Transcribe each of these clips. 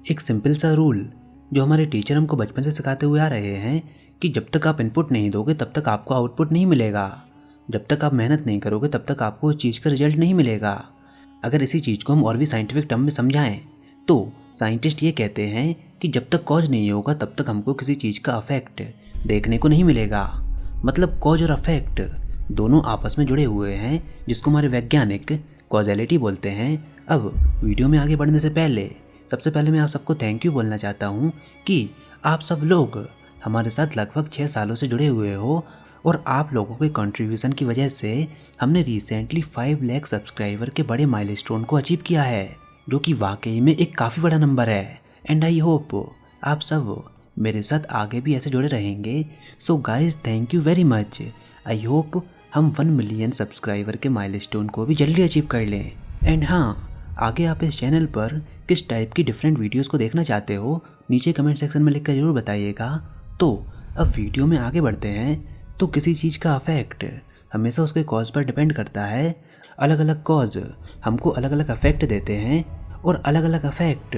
एक सिंपल सा रूल जो हमारे टीचर हमको बचपन से सिखाते हुए आ रहे हैं कि जब तक आप इनपुट नहीं दोगे तब तक आपको आउटपुट नहीं मिलेगा। जब तक आप मेहनत नहीं करोगे तब तक आपको उस चीज़ का रिजल्ट नहीं मिलेगा। अगर इसी चीज़ को हम और भी साइंटिफिक टर्म में समझाएं तो साइंटिस्ट ये कहते हैं कि जब तक कॉज नहीं होगा तब तक हमको किसी चीज़ का अफेक्ट देखने को नहीं मिलेगा। मतलब कॉज और अफेक्ट दोनों आपस में जुड़े हुए हैं, जिसको हमारे वैज्ञानिक कॉजेलिटी बोलते हैं। अब वीडियो में आगे बढ़ने से पहले सबसे पहले मैं आप सबको थैंक यू बोलना चाहता हूँ कि आप सब लोग हमारे साथ लगभग 6 सालों से जुड़े हुए हो और आप लोगों के कंट्रीब्यूशन की वजह से हमने रिसेंटली 5 लाख सब्सक्राइबर के बड़े माइलस्टोन को अचीव किया है, जो कि वाकई में एक काफ़ी बड़ा नंबर है। एंड आई होप आप सब मेरे साथ आगे भी ऐसे जुड़े रहेंगे। So guys thank you very much. I hope हम 1 मिलियन सब्सक्राइबर के माइलस्टोन को भी जल्दी अचीव कर लें। एंड हाँ, आगे आप इस चैनल पर किस टाइप की डिफरेंट वीडियोस को देखना चाहते हो नीचे कमेंट सेक्शन में लिखकर ज़रूर बताइएगा। तो अब वीडियो में आगे बढ़ते हैं। तो किसी चीज़ का अफेक्ट हमेशा उसके कॉज पर डिपेंड करता है। अलग अलग कॉज हमको अलग अलग अफेक्ट देते हैं और अलग अलग अफेक्ट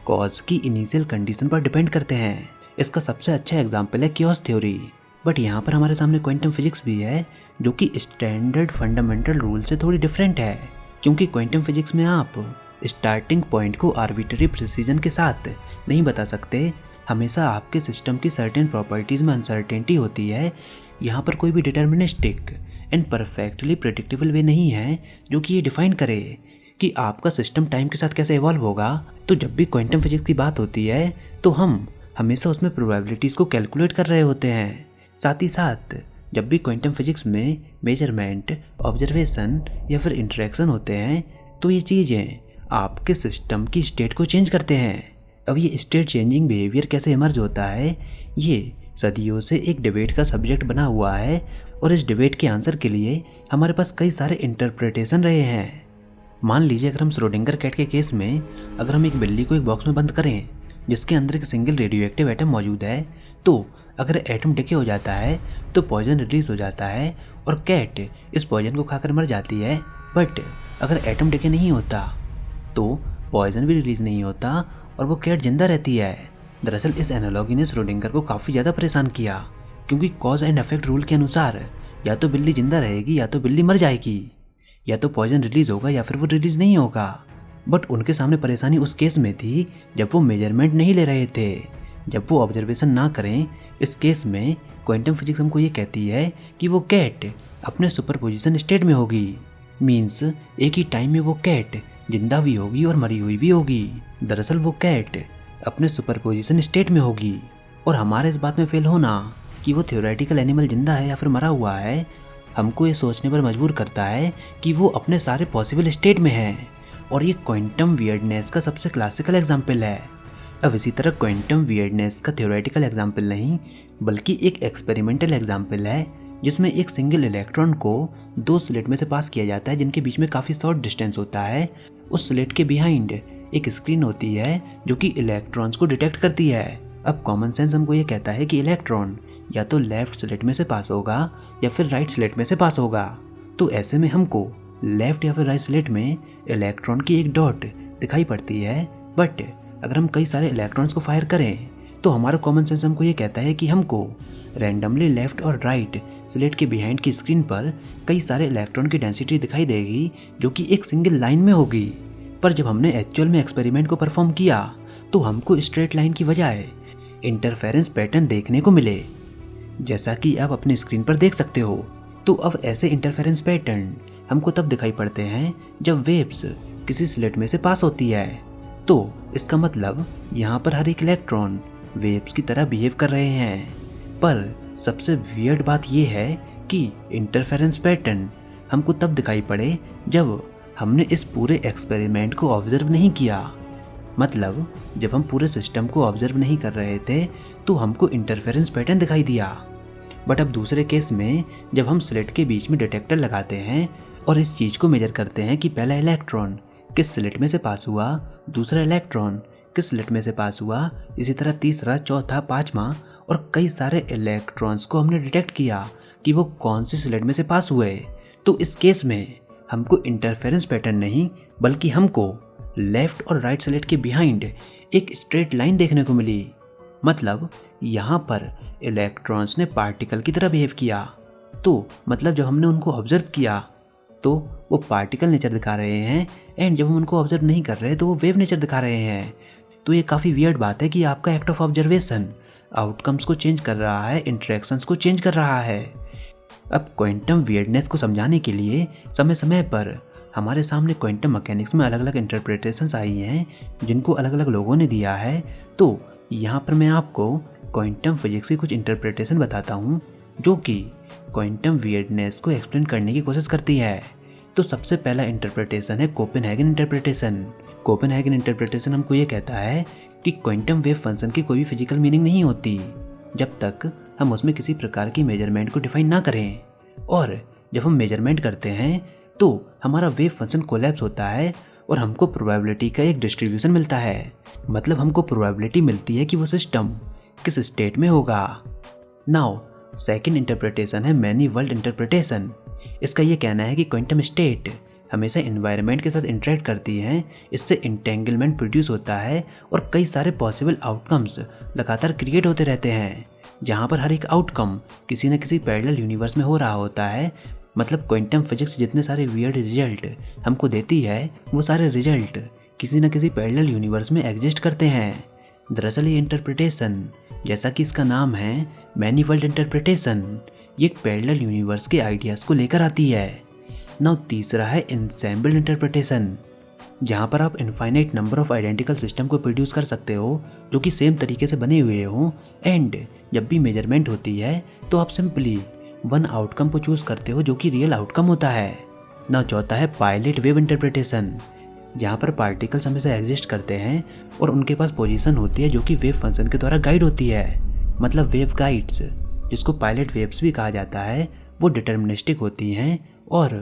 कॉज की इनिशियल कंडीशन पर डिपेंड करते हैं। इसका सबसे अच्छा एग्जाम्पल है क्योस थ्योरी। बट यहाँ पर हमारे सामने क्वांटम फिजिक्स भी है, जो कि स्टैंडर्ड फंडामेंटल रूल से थोड़ी डिफरेंट है, क्योंकि क्वांटम फिजिक्स में आप स्टार्टिंग पॉइंट को आर्बिट्ररी प्रिसीजन के साथ नहीं बता सकते। हमेशा आपके सिस्टम की सर्टेन प्रॉपर्टीज़ में अनसर्टेनिटी होती है। यहाँ पर कोई भी डिटर्मिनिस्टिक एंड परफेक्टली प्रेडिक्टेबल वे नहीं है जो कि ये डिफाइन करे कि आपका सिस्टम टाइम के साथ कैसे इवॉल्व होगा। तो जब भी क्वांटम फिजिक्स की बात होती है तो हम हमेशा उसमें प्रोबेबिलिटीज़ को कैलकुलेट कर रहे होते हैं। साथ ही साथ जब भी क्वांटम फिजिक्स में मेजरमेंट, ऑब्जर्वेशन या फिर इंटरेक्शन होते हैं तो ये चीज़ें आपके सिस्टम की स्टेट को चेंज करते हैं। अब ये स्टेट चेंजिंग बिहेवियर कैसे इमर्ज होता है, ये सदियों से एक डिबेट का सब्जेक्ट बना हुआ है और इस डिबेट के आंसर के लिए हमारे पास कई सारे इंटरप्रिटेशन रहे हैं। मान लीजिए अगर हम श्रोडिंगर कैट के केस में अगर हम एक बिल्ली को एक बॉक्स में बंद करें जिसके अंदर एक सिंगल रेडियो एक्टिव एटम मौजूद है, तो अगर एटम डिके हो जाता है तो पॉइजन रिलीज हो जाता है और कैट इस पॉइजन को खाकर मर जाती है। बट अगर एटम डिके नहीं होता तो पॉइजन भी रिलीज नहीं होता और वो कैट जिंदा रहती है। दरअसल इस एनालॉजी ने श्रोडिंगर को काफ़ी ज़्यादा परेशान किया, क्योंकि कॉज एंड इफेक्ट रूल के अनुसार या तो बिल्ली जिंदा रहेगी या तो बिल्ली मर जाएगी, या तो पॉइजन रिलीज होगा या फिर वो रिलीज नहीं होगा। बट उनके सामने परेशानी उस केस में थी जब वो मेजरमेंट नहीं ले रहे थे, जब वो ऑब्जर्वेशन ना करें। इस केस में क्वांटम फिजिक्स हमको ये कहती है कि वो कैट अपने सुपरपोजिशन स्टेट में होगी। मीन्स एक ही टाइम में वो कैट जिंदा भी होगी और मरी हुई भी होगी। दरअसल वो कैट अपने सुपरपोजिशन स्टेट में होगी। और हमारे इस बात में फेल होना कि वो थ्योरेटिकल एनिमल जिंदा है या फिर मरा हुआ है हमको ये सोचने पर मजबूर करता है कि वो अपने सारे पॉसिबल स्टेट में है। और ये क्वांटम वियर्डनेस का सबसे क्लासिकल एग्जाम्पल है। अब इसी तरह क्वांटम वियर्डनेस का थ्योरेटिकल एग्जाम्पल नहीं बल्कि एक एक्सपेरिमेंटल एग्जाम्पल है, जिसमें एक सिंगल इलेक्ट्रॉन को 2 स्लिट में से पास किया जाता है जिनके बीच में काफ़ी शॉर्ट डिस्टेंस होता है। उस स्लिट के बिहाइंड एक स्क्रीन होती है जो कि इलेक्ट्रॉन्स को डिटेक्ट करती है। अब कॉमन सेंस हमको ये कहता है कि इलेक्ट्रॉन या तो लेफ्ट स्लिट में से पास होगा या फिर राइट स्लिट में से पास होगा। तो ऐसे में हमको लेफ्ट या फिर राइट स्लिट में इलेक्ट्रॉन की एक डॉट दिखाई पड़ती है। बट अगर हम कई सारे इलेक्ट्रॉन्स को फायर करें तो हमारा कॉमन सेंस हमको ये कहता है कि हमको रैंडमली लेफ्ट और राइट स्लिट के बिहाइंड की स्क्रीन पर कई सारे इलेक्ट्रॉन की डेंसिटी दिखाई देगी जो कि एक सिंगल लाइन में होगी। पर जब हमने एक्चुअल में एक्सपेरिमेंट को परफॉर्म किया तो हमको स्ट्रेट लाइन की बजाय इंटरफेरेंस पैटर्न देखने को मिले, जैसा कि आप अपनी स्क्रीन पर देख सकते हो। तो अब ऐसे इंटरफेरेंस पैटर्न हमको तब दिखाई पड़ते हैं जब वेव्स किसी स्लिट में से पास होती है। तो इसका मतलब यहाँ पर हर एक इलेक्ट्रॉन वेव्स की तरह बिहेव कर रहे हैं। पर सबसे वियर्ड बात यह है कि इंटरफेरेंस पैटर्न हमको तब दिखाई पड़े जब हमने इस पूरे एक्सपेरिमेंट को ऑब्जर्व नहीं किया। मतलब जब हम पूरे सिस्टम को ऑब्जर्व नहीं कर रहे थे तो हमको इंटरफेरेंस पैटर्न दिखाई दिया। बट अब दूसरे केस में जब हम स्लिट के बीच में डिटेक्टर लगाते हैं और इस चीज़ को मेजर करते हैं कि पहला इलेक्ट्रॉन किस स्लिट में से पास हुआ, दूसरा इलेक्ट्रॉन किस स्लिट में से पास हुआ, इसी तरह तीसरा, चौथा, पाँचवा और कई सारे इलेक्ट्रॉन्स को हमने डिटेक्ट किया कि वो कौन सी स्लिट में से पास हुए। तो इस केस में हमको इंटरफेरेंस पैटर्न नहीं बल्कि हमको लेफ्ट और राइट स्लेट के बिहाइंड एक स्ट्रेट लाइन देखने को मिली। मतलब यहाँ पर इलेक्ट्रॉन्स ने पार्टिकल की तरह बिहेव किया। तो मतलब जब हमने उनको ऑब्जर्व किया तो वो पार्टिकल नेचर दिखा रहे हैं, एंड जब हम उनको ऑब्जर्व नहीं कर रहे तो वो वेव नेचर दिखा रहे हैं। तो ये काफ़ी वियर्ड बात है कि आपका एक्ट ऑफ ऑब्जर्वेशन आउटकम्स को चेंज कर रहा है, इंटरेक्शंस को चेंज कर रहा है। अब क्वांटम वियर्डनेस को समझाने के लिए समय समय पर हमारे सामने क्वांटम मैकेनिक्स में अलग अलग इंटरप्रिटेशंस आई हैं जिनको अलग अलग लोगों ने दिया है। तो यहाँ पर मैं आपको क्वांटम फिजिक्स की कुछ इंटरप्रिटेशन बताता हूँ जो कि क्वांटम वियर्डनेस को एक्सप्लेन करने की कोशिश करती है। तो सबसे पहला इंटरप्रिटेशन है कोपेनहेगन इंटरप्रिटेशन। कोपेनहेगन इंटरप्रिटेशन हमको ये कहता है कि क्वांटम वेव फंक्शन की कोई भी फिजिकल मीनिंग नहीं होती जब तक हम उसमें किसी प्रकार की मेजरमेंट को डिफाइन ना करें, और जब हम मेजरमेंट करते हैं तो हमारा वेव फंक्शन कोलैप्स होता है और हमको प्रोबेबिलिटी का एक डिस्ट्रीब्यूशन मिलता है। मतलब हमको प्रोबेबिलिटी मिलती है कि वो सिस्टम किस स्टेट में होगा। नाउ सेकंड इंटरप्रिटेशन है मैनी वर्ल्ड इंटरप्रिटेशन। इसका ये कहना है कि क्वांटम स्टेट हमेशा एनवायरनमेंट के साथ इंटरेक्ट करती हैं, इससे इंटेंगलमेंट प्रोड्यूस होता है और कई सारे पॉसिबल आउटकम्स लगातार क्रिएट होते रहते हैं, जहाँ पर हर एक आउटकम किसी न किसी पैरेलल यूनिवर्स में हो रहा होता है। मतलब क्वांटम फिजिक्स जितने सारे वियर्ड रिजल्ट हमको देती है वो सारे रिजल्ट किसी न किसी पैरेलल यूनिवर्स में एग्जिस्ट करते हैं। दरअसल ये इंटरप्रिटेशन, जैसा कि इसका नाम है मैनी वर्ल्ड इंटरप्रिटेशन, ये एक पैरेलल यूनिवर्स के आइडियाज़ को लेकर आती है। नाउ तीसरा है इंसेम्बल्ड इंटरप्रिटेशन, जहाँ पर आप infinite number of identical system को प्रोड्यूस कर सकते हो जो कि सेम तरीके से बने हुए हों, एंड जब भी मेजरमेंट होती है तो आप सिंपली वन आउटकम को चूज करते हो जो कि रियल आउटकम होता है। ना चौथा है पायलट वेव इंटरप्रिटेशन, जहाँ पर पार्टिकल्स हमेशा एग्जिस्ट करते हैं और उनके पास पोजीशन होती है जो कि वेव फंक्शन के द्वारा गाइड होती है। मतलब वेव गाइड्स, जिसको पायलट वेव्स भी कहा जाता है, वो डिटर्मिनिस्टिक होती हैं और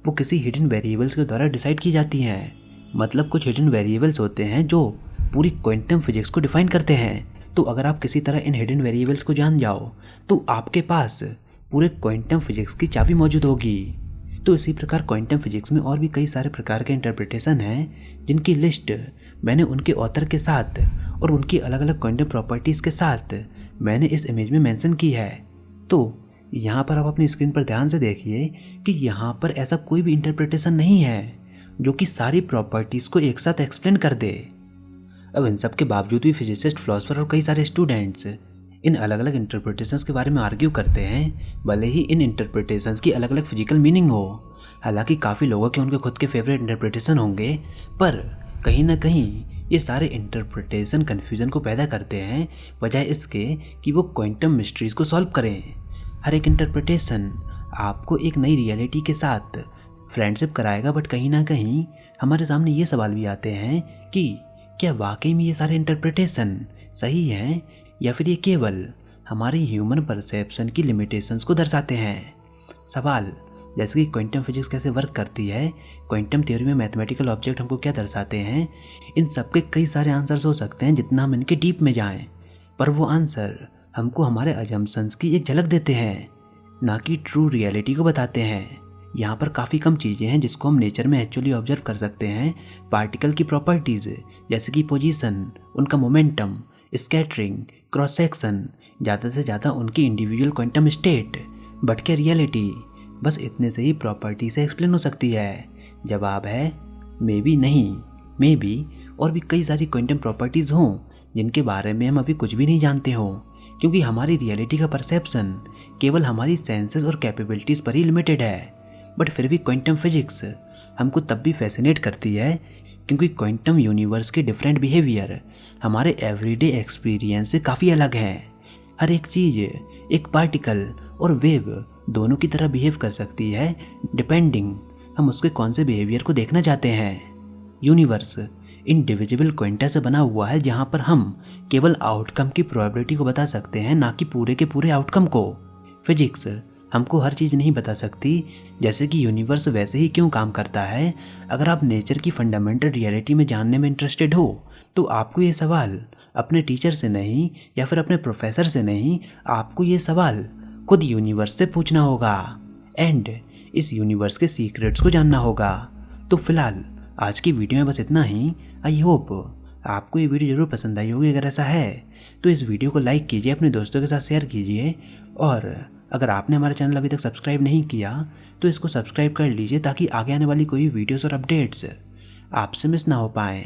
वो किसी हिडन वेरिएबल्स के द्वारा डिसाइड की जाती हैं। मतलब कुछ हिडन वेरिएबल्स होते हैं जो पूरी क्वांटम फिजिक्स को डिफाइन करते हैं। तो अगर आप किसी तरह इन हिडन वेरिएबल्स को जान जाओ तो आपके पास पूरे क्वांटम फिजिक्स की चाबी मौजूद होगी। तो इसी प्रकार क्वांटम फिजिक्स में और भी कई सारे प्रकार के इंटरप्रिटेशन हैं जिनकी लिस्ट मैंने उनके ऑथर के साथ और उनकी अलग अलग क्वांटम प्रॉपर्टीज़ के साथ मैंने इस इमेज में मेंशन की है। तो यहाँ पर आप अपनी स्क्रीन पर ध्यान से देखिए कि यहाँ पर ऐसा कोई भी इंटरप्रिटेशन नहीं है जो कि सारी प्रॉपर्टीज़ को एक साथ एक्सप्लेन कर दे। अब इन सब के बावजूद भी फिजिसिस्ट, फिलोसफर और कई सारे स्टूडेंट्स इन अलग अलग इंटरप्रिटेशंस के बारे में आर्ग्यू करते हैं, भले ही इन इंटरप्रिटेशंस की अलग अलग फिजिकल मीनिंग हो। हालांकि काफ़ी लोगों के उनके खुद के फेवरेट इंटरप्रिटेशन होंगे, पर कहीं ना कहीं ये सारे इंटरप्रिटेशन कन्फ्यूजन को पैदा करते हैं, बजाय इसके कि वो क्वांटम मिस्ट्रीज को सॉल्व करें। हर एक इंटरप्रिटेशन आपको एक नई रियलिटी के साथ फ्रेंडशिप कराएगा, बट कहीं ना कहीं हमारे सामने ये सवाल भी आते हैं कि क्या वाकई में ये सारे इंटरप्रिटेशन सही हैं या फिर ये केवल हमारी ह्यूमन परसेप्शन की लिमिटेशंस को दर्शाते हैं। सवाल जैसे कि क्वांटम फिजिक्स कैसे वर्क करती है, क्वांटम थ्योरी में मैथमेटिकल ऑब्जेक्ट हमको क्या दर्शाते हैं, इन सब के कई सारे आंसर्स हो सकते हैं जितना हम इनके डीप में जाएं, पर वो आंसर हमको हमारे अजम्पशंस की एक झलक देते हैं, ना कि ट्रू रियलिटी को बताते हैं। यहाँ पर काफ़ी कम चीज़ें हैं जिसको हम नेचर में एक्चुअली ऑब्जर्व कर सकते हैं। पार्टिकल की प्रॉपर्टीज़ जैसे कि पोजीशन, उनका मोमेंटम, स्कैटरिंग, क्रॉस सेक्शन, ज़्यादा से ज़्यादा उनकी इंडिविजुअल क्वांटम स्टेट, बट क्या रियलिटी बस इतने से ही प्रॉपर्टी से एक्सप्लेन हो सकती है? जवाब है मे बी नहीं, मे बी और भी कई सारी क्वांटम प्रॉपर्टीज़ हों जिनके बारे में हम अभी कुछ भी नहीं जानते हों, क्योंकि हमारी रियलिटी का परसेप्शन केवल हमारी सेंसेस और कैपेबिलिटीज़ पर ही लिमिटेड है। बट फिर भी क्वांटम फिजिक्स हमको तब भी फैसिनेट करती है क्योंकि क्वांटम यूनिवर्स के डिफरेंट बिहेवियर हमारे एवरीडे एक्सपीरियंस से काफ़ी अलग हैं। हर एक चीज़ एक पार्टिकल और वेव दोनों की तरह बिहेव कर सकती है, डिपेंडिंग हम उसके कौन से बिहेवियर को देखना चाहते हैं। यूनिवर्स इंडिविजुअल क्वांटा से बना हुआ है जहाँ पर हम केवल आउटकम की प्रोबेबिलिटी को बता सकते हैं, ना कि पूरे के पूरे आउटकम को। फिजिक्स हमको हर चीज़ नहीं बता सकती, जैसे कि यूनिवर्स वैसे ही क्यों काम करता है। अगर आप नेचर की फंडामेंटल रियलिटी में जानने में इंटरेस्टेड हो तो आपको ये सवाल अपने टीचर से नहीं या फिर अपने प्रोफेसर से नहीं, आपको ये सवाल खुद यूनिवर्स से पूछना होगा एंड इस यूनिवर्स के सीक्रेट्स को जानना होगा। तो फिलहाल आज की वीडियो में बस इतना ही। आई होप आपको ये वीडियो ज़रूर पसंद आई होगी। अगर ऐसा है तो इस वीडियो को लाइक कीजिए, अपने दोस्तों के साथ शेयर कीजिए, और अगर आपने हमारा चैनल अभी तक सब्सक्राइब नहीं किया तो इसको सब्सक्राइब कर लीजिए ताकि आगे आने वाली कोई वीडियोस और अपडेट्स आपसे मिस ना हो पाएँ।